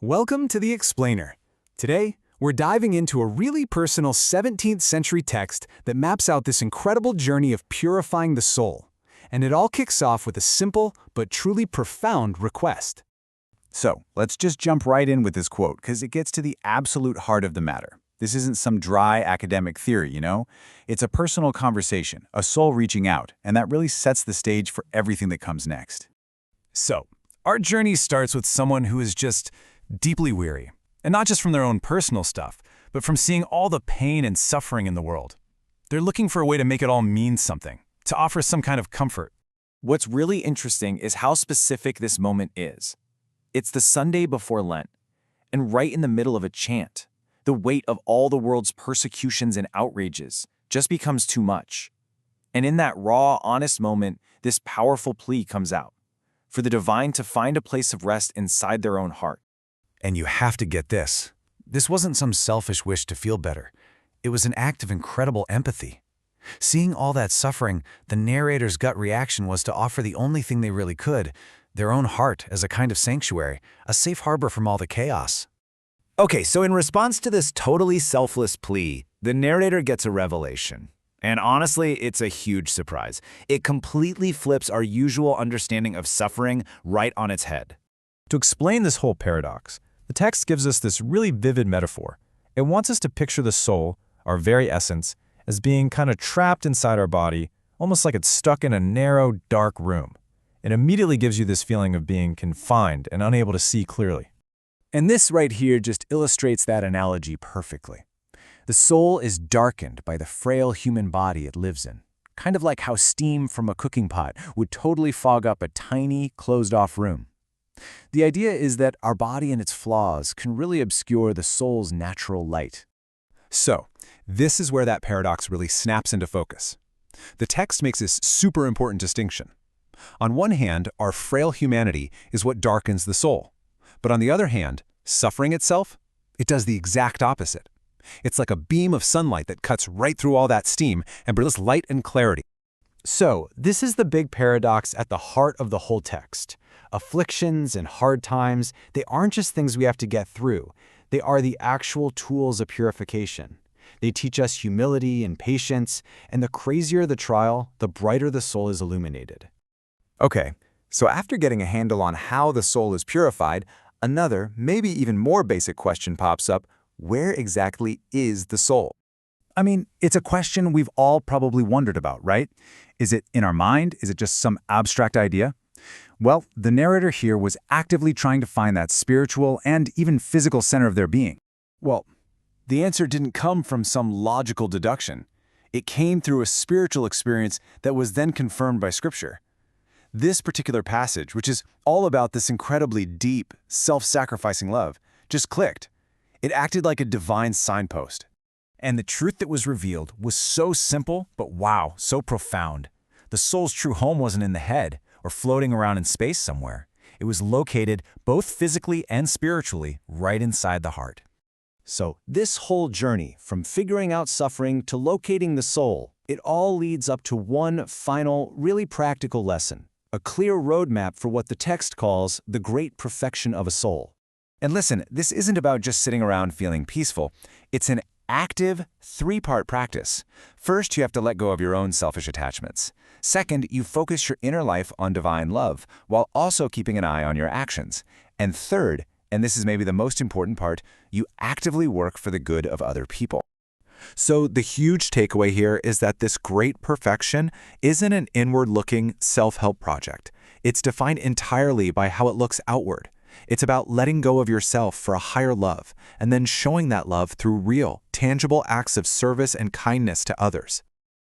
Welcome to The Explainer. Today, we're diving into a really personal 17th century text that maps out this incredible journey of purifying the soul. And it all kicks off with a simple but truly profound request. So, let's just jump right in with this quote, because it gets to the absolute heart of the matter. This isn't some dry academic theory, you know? It's a personal conversation, a soul reaching out, and that really sets the stage for everything that comes next. So, our journey starts with someone who is just deeply weary, and not just from their own personal stuff, but from seeing all the pain and suffering in the world. They're looking for a way to make it all mean something, to offer some kind of comfort. What's really interesting is how specific this moment is. It's the Sunday before Lent, and right in the middle of a chant, the weight of all the world's persecutions and outrages just becomes too much. And in that raw, honest moment, this powerful plea comes out, for the divine to find a place of rest inside their own heart. And you have to get this. This wasn't some selfish wish to feel better. It was an act of incredible empathy. Seeing all that suffering, the narrator's gut reaction was to offer the only thing they really could, their own heart as a kind of sanctuary, a safe harbor from all the chaos. Okay, so in response to this totally selfless plea, the narrator gets a revelation. And honestly, it's a huge surprise. It completely flips our usual understanding of suffering right on its head. To explain this whole paradox, the text gives us this really vivid metaphor. It wants us to picture the soul, our very essence, as being kind of trapped inside our body, almost like it's stuck in a narrow, dark room. It immediately gives you this feeling of being confined and unable to see clearly. And this right here just illustrates that analogy perfectly. The soul is darkened by the frail human body it lives in, kind of like how steam from a cooking pot would totally fog up a tiny, closed-off room. The idea is that our body and its flaws can really obscure the soul's natural light. So, this is where that paradox really snaps into focus. The text makes this super important distinction. On one hand, our frail humanity is what darkens the soul. But on the other hand, suffering itself, it does the exact opposite. It's like a beam of sunlight that cuts right through all that steam and brings light and clarity. So, this is the big paradox at the heart of the whole text. Afflictions and hard times, they aren't just things we have to get through. They are the actual tools of purification. They teach us humility and patience, and the crazier the trial, the brighter the soul is illuminated. Okay, so after getting a handle on how the soul is purified, another, maybe even more basic question pops up: where exactly is the soul? I mean, it's a question we've all probably wondered about, right? Is it in our mind? Is it just some abstract idea? Well, the narrator here was actively trying to find that spiritual and even physical center of their being. Well, the answer didn't come from some logical deduction. It came through a spiritual experience that was then confirmed by Scripture. This particular passage, which is all about this incredibly deep, self-sacrificing love, just clicked. It acted like a divine signpost. And the truth that was revealed was so simple, but wow, so profound. The soul's true home wasn't in the head or floating around in space somewhere. It was located both physically and spiritually right inside the heart. So this whole journey, from figuring out suffering to locating the soul, it all leads up to one final, really practical lesson, a clear roadmap for what the text calls the great perfection of a soul. And listen, this isn't about just sitting around feeling peaceful. It's an active, three-part practice. First, you have to let go of your own selfish attachments. Second, you focus your inner life on divine love, while also keeping an eye on your actions. And third, and this is maybe the most important part, you actively work for the good of other people. So the huge takeaway here is that this great perfection isn't an inward-looking self-help project. It's defined entirely by how it looks outward. It's about letting go of yourself for a higher love, and then showing that love through real, tangible acts of service and kindness to others.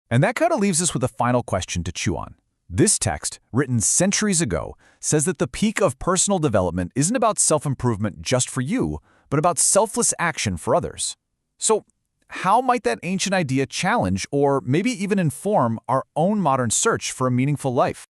And that kind of leaves us with a final question to chew on. This text, written centuries ago, says that the peak of personal development isn't about self-improvement just for you, but about selfless action for others. So, how might that ancient idea challenge or maybe even inform our own modern search for a meaningful life?